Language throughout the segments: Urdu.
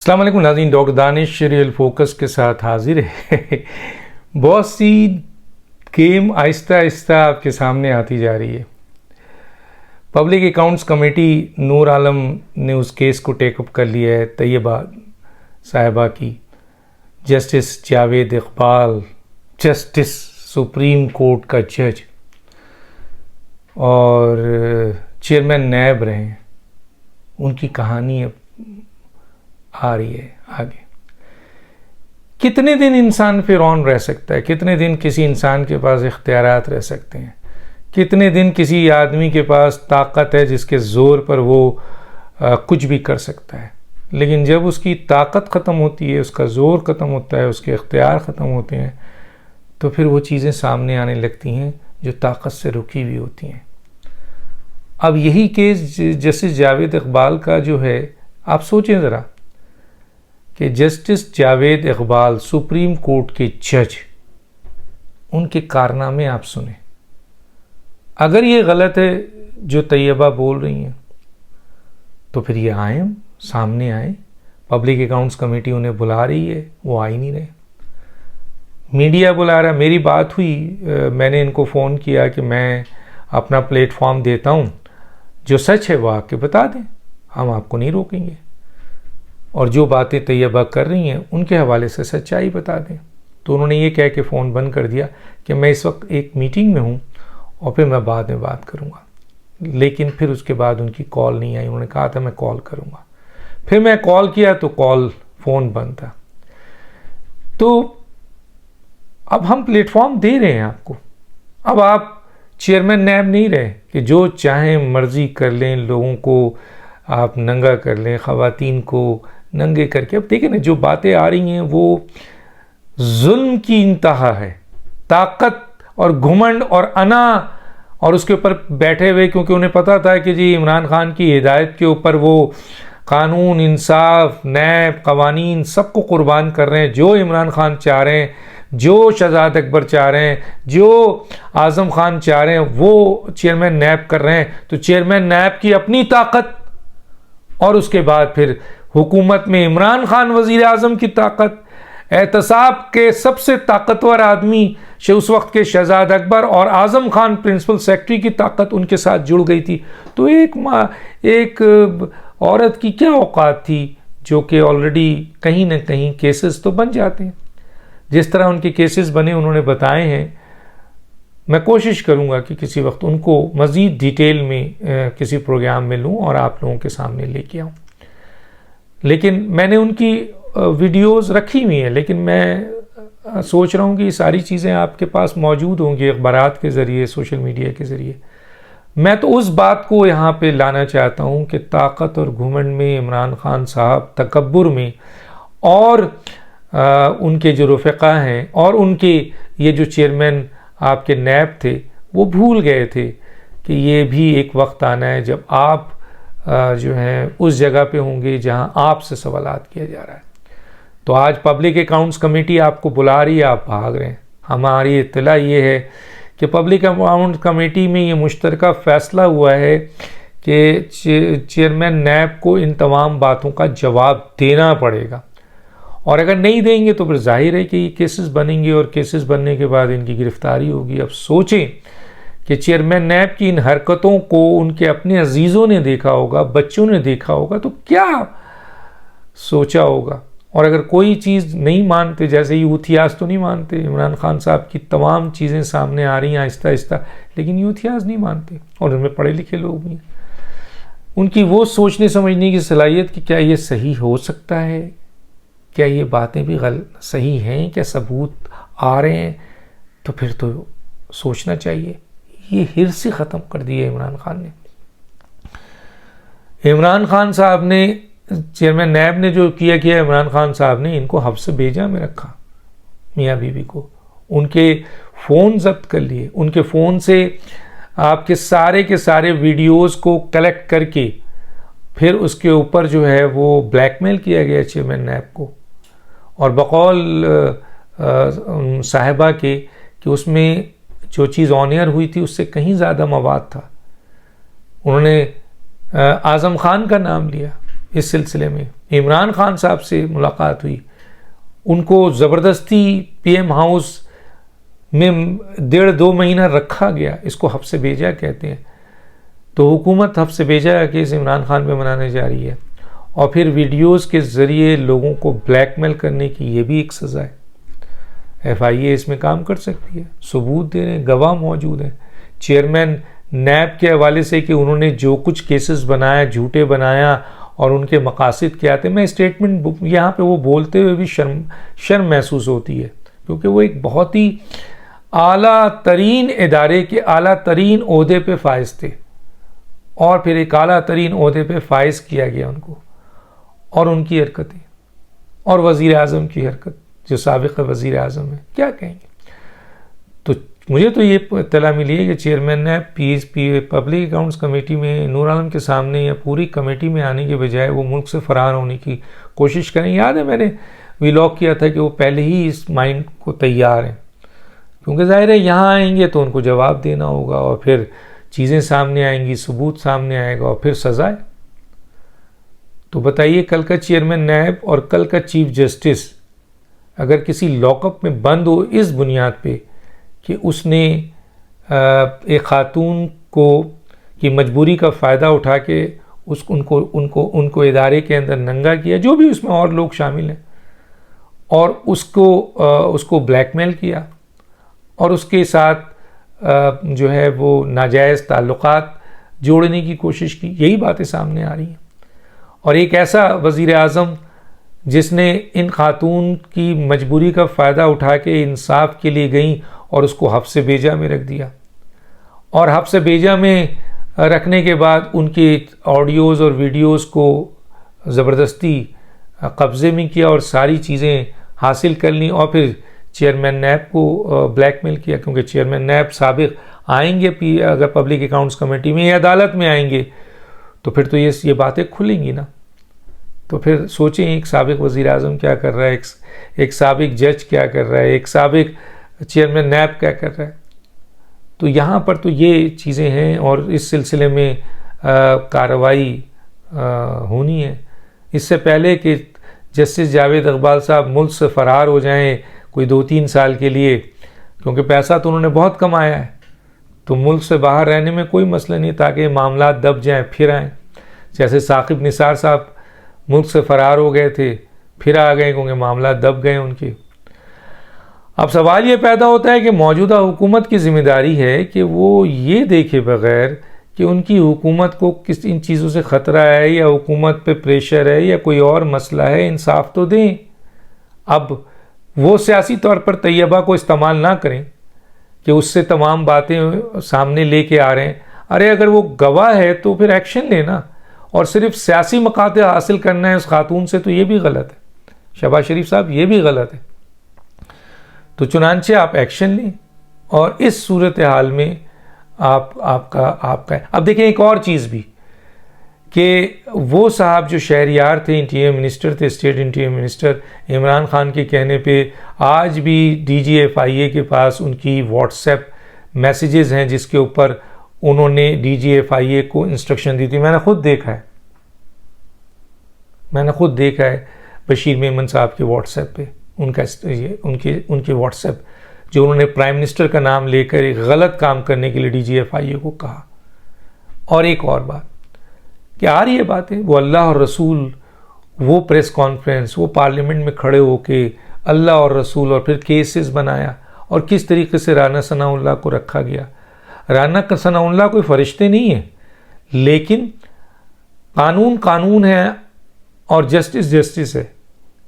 السلام علیکم ناظرین، ڈاکٹر دانش ریئل فوکس کے ساتھ حاضر ہے۔ بہت سی گیم آہستہ آہستہ آپ کے سامنے آتی جا رہی ہے۔ پبلک اکاؤنٹس کمیٹی نور عالم نے اس کیس کو ٹیک اپ کر لیا ہے، طیبہ صاحبہ کی۔ Justice Javed Iqbal, justice supreme court کا جج اور چیئرمین نیب رہے ہیں، ان کی کہانی اب آ رہی ہے آگے۔ کتنے دن انسان فرعون رہ سکتا ہے؟ کتنے دن کسی انسان کے پاس اختیارات رہ سکتے ہیں؟ کتنے دن کسی آدمی کے پاس طاقت ہے جس کے زور پر وہ کچھ بھی کر سکتا ہے؟ لیکن جب اس کی طاقت ختم ہوتی ہے، اس کا زور ختم ہوتا ہے، اس کے اختیار ختم ہوتے ہیں، تو پھر وہ چیزیں سامنے آنے لگتی ہیں جو طاقت سے رکی ہوئی ہوتی ہیں۔ اب یہی کیس جسٹس جاوید اقبال کا جو ہے، آپ سوچیں ذرا کہ justice Javed Iqbal supreme court کے جج، ان کے کارنامے آپ سنیں۔ اگر یہ غلط ہے جو طیبہ بول رہی ہیں تو پھر یہ آئیں، سامنے آئیں۔ پبلک اکاؤنٹس کمیٹی انہیں بلا رہی ہے، وہ آ ہی نہیں رہے۔ میڈیا بلا رہا ہے۔ میری بات ہوئی، میں نے ان کو فون کیا کہ میں اپنا پلیٹ فارم دیتا ہوں، جو سچ ہے وہ آ کے بتا دیں، ہم آپ کو نہیں روکیں گے، اور جو باتیں طیبہ کر رہی ہیں ان کے حوالے سے سچائی بتا دیں۔ تو انہوں نے یہ کہہ کے فون بند کر دیا کہ میں اس وقت ایک میٹنگ میں ہوں اور پھر میں بعد میں بات کروں گا۔ لیکن پھر اس کے بعد ان کی کال نہیں آئی۔ انہوں نے کہا تھا میں کال کروں گا، پھر میں کال کیا تو فون بند تھا۔ تو اب ہم پلیٹ فارم دے رہے ہیں آپ کو۔ اب آپ چیئرمین نیب نہیں رہے کہ جو چاہیں مرضی کر لیں، لوگوں کو آپ ننگا کر لیں، خواتین کو ننگے کر کے۔ اب دیکھیں نا، جو باتیں آ رہی ہیں وہ ظلم کی انتہا ہے۔ طاقت اور گھمنڈ اور انا، اور اس کے اوپر بیٹھے ہوئے، کیونکہ انہیں پتا تھا کہ جی عمران خان کی ہدایت کے اوپر وہ قانون، انصاف، نیب، قوانین سب کو قربان کر رہے ہیں۔ جو عمران خان چاہ رہے ہیں، جو شہزاد اکبر چاہ رہے ہیں، جو اعظم خان چاہ رہے ہیں، وہ چیئرمین نیب کر رہے ہیں۔ تو چیئرمین نیب کی اپنی طاقت، اور اس کے بعد پھر حکومت میں عمران خان وزیر اعظم کی طاقت، احتساب کے سب سے طاقتور آدمی اس وقت کے شہزاد اکبر اور اعظم خان پرنسپل سیکرٹری کی طاقت ان کے ساتھ جڑ گئی تھی۔ تو ایک عورت کی کیا اوقات تھی جو کہ آلریڈی کہیں نہ کہیں کیسز تو بن جاتے ہیں۔ جس طرح ان کے کیسز بنے انہوں نے بتائے ہیں، میں کوشش کروں گا کہ کسی وقت ان کو مزید ڈیٹیل میں کسی پروگرام میں لوں اور آپ لوگوں کے سامنے لے کے آؤں۔ لیکن میں نے ان کی ویڈیوز رکھی ہوئی ہیں، لیکن میں سوچ رہا ہوں کہ یہ ساری چیزیں آپ کے پاس موجود ہوں گی اخبارات کے ذریعے، سوشل میڈیا کے ذریعے۔ میں تو اس بات کو یہاں پہ لانا چاہتا ہوں کہ طاقت اور گھمنڈ میں عمران خان صاحب، تکبر میں، اور ان کے جو رفقا ہیں اور ان کے یہ جو چیئرمین آپ کے نیب تھے، وہ بھول گئے تھے کہ یہ بھی ایک وقت آنا ہے جب آپ جو ہیں اس جگہ پہ ہوں گے جہاں آپ سے سوالات کیا جا رہا ہے۔ تو آج پبلک اکاؤنٹس کمیٹی آپ کو بلا رہی ہے، آپ بھاگ رہے ہیں۔ ہماری اطلاع یہ ہے کہ پبلک اکاؤنٹ کمیٹی میں یہ مشترکہ فیصلہ ہوا ہے کہ چیئرمین نیب کو ان تمام باتوں کا جواب دینا پڑے گا، اور اگر نہیں دیں گے تو پھر ظاہر ہے کہ یہ کیسز بنیں گے، اور کیسز بننے کے بعد ان کی گرفتاری ہوگی۔ اب سوچیں کہ چیئرمین نیب کی ان حرکتوں کو ان کے اپنے عزیزوں نے دیکھا ہوگا، بچوں نے دیکھا ہوگا، تو کیا سوچا ہوگا۔ اور اگر کوئی چیز نہیں مانتے، جیسے یوتھیاز تو نہیں مانتے، عمران خان صاحب کی تمام چیزیں سامنے آ رہی ہیں آہستہ آہستہ، لیکن یوتھیاز نہیں مانتے، اور ان میں پڑھے لکھے لوگ بھی ہیں۔ ان کی وہ سوچنے سمجھنے کی صلاحیت کہ کیا یہ صحیح ہو سکتا ہے، کیا یہ باتیں بھی صحیح ہیں، کیا ثبوت آ رہے ہیں، تو پھر تو سوچنا چاہیے۔ یہ ہرس ہی ختم کر دی ہے عمران خان نے۔ عمران خان صاحب نے، چیئرمین نیب نے جو کیا عمران خان صاحب نے ان کو حبس بیجا میں رکھا، میاں بیوی کو، ان کے فون ضبط کر لیے، ان کے فون سے آپ کے سارے ویڈیوز کو کلیکٹ کر کے پھر اس کے اوپر جو ہے وہ بلیک میل کیا گیا چیئرمین نیب کو، اور بقول صاحبہ کے کہ اس میں جو چیز آن ایئر ہوئی تھی اس سے کہیں زیادہ مواد تھا۔ انہوں نے اعظم خان کا نام لیا، اس سلسلے میں عمران خان صاحب سے ملاقات ہوئی، ان کو زبردستی پی ایم ہاؤس میں 1.5-2 مہینہ رکھا گیا، اس کو حبس بھیجا کہتے ہیں۔ تو حکومت حبس بھیجا کا کیس عمران خان پہ منانے جا رہی ہے، اور پھر ویڈیوز کے ذریعے لوگوں کو بلیک میل کرنے کی یہ بھی ایک سزا ہے۔ ایف آئی اے اس میں کام کر سکتی ہے، ثبوت دے رہے ہیں، گواہ موجود ہیں، چیئرمین نیب کے حوالے سے کہ انہوں نے جو کچھ کیسز بنایا، جھوٹے بنایا اور ان کے مقاصد کیا تھے، میں اسٹیٹمنٹ یہاں پہ وہ بولتے ہوئے بھی شرم محسوس ہوتی ہے، کیونکہ وہ ایک بہت ہی اعلیٰ ترین ادارے کے اعلیٰ ترین عہدے پہ فائز تھے، اور پھر ایک اعلیٰ ترین عہدے پہ فائز کیا گیا ان کو، اور ان کی حرکتیں، اور وزیر اعظم کی حرکت جو سابق وزیر اعظم ہے، کیا کہیں گے؟ تو مجھے تو یہ اطلاع ملی ہے کہ چیئرمین نے پبلک اکاؤنٹس کمیٹی میں نور عالم کے سامنے یا پوری کمیٹی میں آنے کے بجائے وہ ملک سے فرار ہونے کی کوشش کریں۔ یاد ہے میں نے ویلاگ کیا تھا کہ وہ پہلے ہی اس مائنڈ کو تیار ہیں، کیونکہ ظاہر ہے یہاں آئیں گے تو ان کو جواب دینا ہوگا، اور پھر چیزیں سامنے آئیں گی، ثبوت سامنے آئے گا، اور پھر سزائے۔ تو بتائیے کل کا چیئرمین نیب اور کل کا چیف جسٹس اگر کسی لاک اپ میں بند ہو اس بنیاد پہ کہ اس نے ایک خاتون کی مجبوری کا فائدہ اٹھا کے ان کو ادارے کے اندر ننگا کیا، جو بھی اس میں اور لوگ شامل ہیں، اور اس کو بلیک میل کیا، اور اس کے ساتھ جو ہے وہ ناجائز تعلقات جوڑنے کی کوشش کی، یہی باتیں سامنے آ رہی ہیں۔ اور ایک ایسا وزیر اعظم جس نے ان خاتون کی مجبوری کا فائدہ اٹھا کے انصاف کے لیے گئیں اور اس کو حبس بھیجا میں رکھ دیا، اور حبس بھیجا میں رکھنے کے بعد ان کے آڈیوز اور ویڈیوز کو زبردستی قبضے میں کیا اور ساری چیزیں حاصل کر لیں، اور پھر چیئرمین نیب کو بلیک میل کیا، کیونکہ چیئرمین نیب سابق آئیں گے اگر پبلک اکاؤنٹس کمیٹی میں یا عدالت میں آئیں گے تو پھر تو یہ باتیں کھلیں گی نا۔ تو پھر سوچیں ایک سابق وزیر اعظم کیا کر رہا ہے، ایک سابق جج کیا کر رہا ہے، ایک سابق چیئرمین نیب کیا کر رہا ہے۔ تو یہاں پر تو یہ چیزیں ہیں، اور اس سلسلے میں کارروائی ہونی ہے۔ اس سے پہلے کہ جسٹس جاوید اقبال صاحب ملک سے فرار ہو جائیں کوئی 2-3 سال کے لیے، کیونکہ پیسہ تو انہوں نے بہت کمایا ہے، تو ملک سے باہر رہنے میں کوئی مسئلہ نہیں، تاکہ معاملات دب جائیں پھر آئیں، جیسے ثاقب نثار صاحب ملک سے فرار ہو گئے تھے، پھر آ گئے کیونکہ معاملات دب گئے ان کے۔ اب سوال یہ پیدا ہوتا ہے کہ موجودہ حکومت کی ذمہ داری ہے کہ وہ یہ دیکھے بغیر کہ ان کی حکومت کو ان چیزوں سے خطرہ ہے یا حکومت پہ پریشر ہے یا کوئی اور مسئلہ ہے، انصاف تو دیں۔ اب وہ سیاسی طور پر طیبہ کو استعمال نہ کریں کہ اس سے تمام باتیں سامنے لے کے آ رہے ہیں۔ ارے اگر وہ گواہ ہے تو پھر ایکشن لینا، اور صرف سیاسی مقاطع حاصل کرنا ہے اس خاتون سے، تو یہ بھی غلط ہے۔ شہباز شریف صاحب یہ بھی غلط ہے۔ تو چنانچہ آپ ایکشن لیں، اور اس صورتحال میں آپ کا اب دیکھیں ایک اور چیز بھی کہ وہ صاحب جو شہریار تھے، انٹیریئر منسٹر تھے، state interior minister, Imran Khan کے کہنے پہ آج بھی ڈی جی ایف آئی اے کے پاس ان کی واٹس ایپ میسیجز ہیں جس کے اوپر انہوں نے ڈی جی ایف آئی اے کو انسٹرکشن دی تھی۔ میں نے خود دیکھا ہے بشیر میمن صاحب کے واٹس ایپ پہ ان کے واٹس ایپ جو انہوں نے پرائم منسٹر کا نام لے کر ایک غلط کام کرنے کے لیے ڈی جی ایف آئی اے کو کہا۔ اور ایک اور بات کہ آ رہی ہے باتیں، وہ اللہ اور رسول، وہ پریس کانفرنس، وہ پارلیمنٹ میں کھڑے ہو کے اللہ اور رسول، اور پھر کیسز بنایا، اور کس طریقے سے رانا ثناء اللہ کو رکھا گیا۔ رانا ثناء اللہ کوئی فرشتے نہیں ہیں، لیکن قانون ہے، اور جسٹس ہے،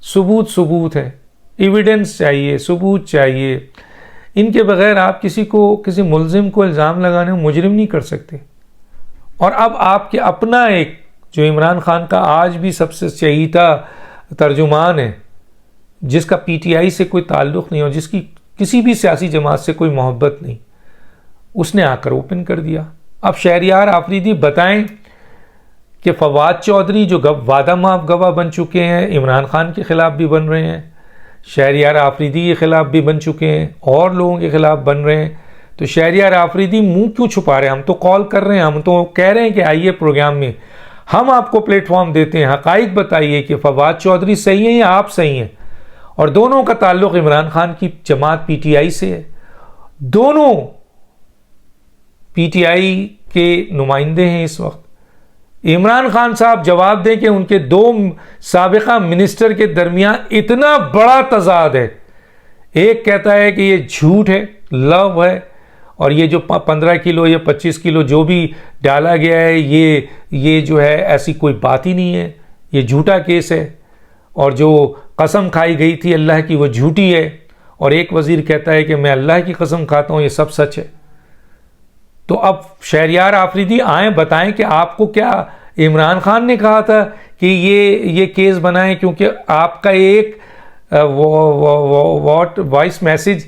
ثبوت ہے، ایویڈنس چاہیے، ثبوت چاہیے۔ ان کے بغیر آپ کسی ملزم کو الزام لگانے میں مجرم نہیں کر سکتے۔ اور اب آپ کے اپنا ایک جو عمران خان کا آج بھی سب سے چہیتا ترجمان ہے، جس کا پی ٹی آئی سے کوئی تعلق نہیں اور جس کی کسی بھی سیاسی جماعت سے کوئی محبت نہیں، اس نے آ کر اوپن کر دیا۔ اب شہریار آفریدی بتائیں کہ فواد چودھری جو وعدہ معاف گواہ بن چکے ہیں، عمران خان کے خلاف بھی بن رہے ہیں، شہریار آفریدی کے خلاف بھی بن چکے ہیں، اور لوگوں کے خلاف بن رہے ہیں، تو شہریار آفریدی منہ کیوں چھپا رہے ہیں؟ ہم تو کال کر رہے ہیں، ہم تو کہہ رہے ہیں کہ آئیے پروگرام میں، ہم آپ کو پلیٹ فارم دیتے ہیں، حقائق بتائیے کہ فواد چودھری صحیح ہیں یا آپ صحیح ہیں. اور دونوں کا تعلق عمران خان کی جماعت پی ٹی آئی سے ہے. دونوں پی ٹی آئی کے نمائندے ہیں اس وقت. عمران خان صاحب جواب دیں کہ ان کے دو سابقہ منسٹر کے درمیان اتنا بڑا تضاد ہے. ایک کہتا ہے کہ یہ جھوٹ ہے، لو ہے، اور یہ جو 15 کلو یا 25 کلو جو بھی ڈالا گیا ہے یہ جو ہے ایسی کوئی بات ہی نہیں ہے، یہ جھوٹا کیس ہے، اور جو قسم کھائی گئی تھی اللہ کی وہ جھوٹی ہے. اور ایک وزیر کہتا ہے کہ میں اللہ کی قسم کھاتا ہوں یہ سب سچ ہے. تو اب شہریار آفریدی آئیں بتائیں کہ آپ کو کیا عمران خان نے کہا تھا کہ یہ کیس بنائیں، کیونکہ آپ کا ایک voice message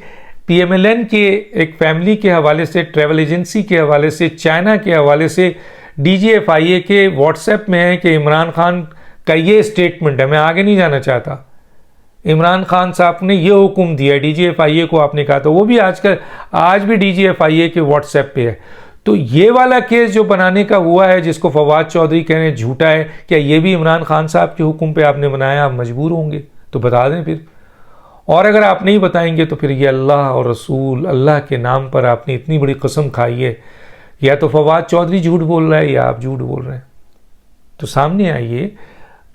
P M L N کے ایک فیملی کے حوالے سے، ٹریول ایجنسی کے حوالے سے، چائنا کے حوالے سے، ڈی جی ایف آئی اے کے واٹس ایپ میں ہے کہ عمران خان کا یہ اسٹیٹمنٹ ہے. میں آگے نہیں جانا چاہتا. عمران خان صاحب نے یہ حکم دیا ہے، ڈی جی ایف آئی اے کو آپ نے کہا تھا، وہ بھی آج بھی ڈی جی ایف آئی اے کے واٹس ایپ پہ ہے. تو یہ والا کیس جو بنانے کا ہوا ہے جس کو فواد چودھری کہہ رہے ہیں جھوٹا ہے، کیا یہ بھی عمران خان صاحب کے حکم پہ آپ نے بنایا؟ آپ مجبور ہوں گے تو بتا دیں پھر. اور اگر آپ نہیں بتائیں گے تو پھر یہ اللہ اور رسول، اللہ کے نام پر آپ نے اتنی بڑی قسم کھائی ہے، یا تو فواد چودھری جھوٹ بول رہا ہے یا آپ جھوٹ بول رہے ہیں. تو سامنے آئیے،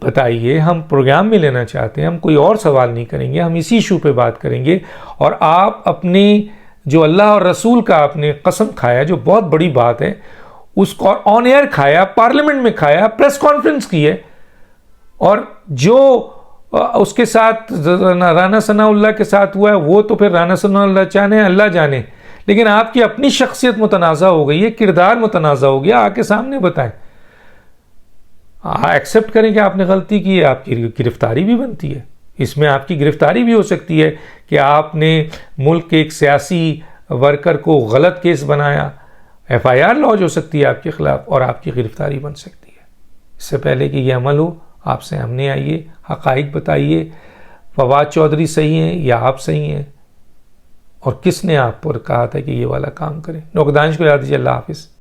بتائیے. ہم پروگرام میں لینا چاہتے ہیں، ہم کوئی اور سوال نہیں کریں گے، ہم اسی ایشو پہ بات کریں گے. اور آپ اپنی جو اللہ اور رسول کا آپ نے قسم کھایا، جو بہت بڑی بات ہے، اس کو آن ایئر کھایا، پارلیمنٹ میں کھایا، پریس کانفرنس کی ہے. اور جو اس کے ساتھ رانا ثناء اللہ کے ساتھ ہوا ہے وہ تو پھر رانا ثناء اللہ چاہنے اللہ جانے، لیکن آپ کی اپنی شخصیت متنازع ہو گئی ہے، کردار متنازع ہو گیا. آ کے سامنے بتائیں، ایکسیپٹ کریں کہ آپ نے غلطی کی ہے. آپ کی گرفتاری بھی بنتی ہے، اس میں آپ کی گرفتاری بھی ہو سکتی ہے کہ آپ نے ملک کے ایک سیاسی ورکر کو غلط کیس بنایا، ایف آئی آر لانچ ہو سکتی ہے آپ کے خلاف اور آپ کی گرفتاری بن سکتی ہے. اس سے پہلے کہ یہ عمل ہو، آپ سے ہم نے آئیے، حقائق بتائیے، فواد چودھری صحیح ہیں یا آپ صحیح ہیں، اور کس نے آپ پر کہا تھا کہ یہ والا کام کریں. نوک دانش کو یاد دیجیے. اللہ حافظ.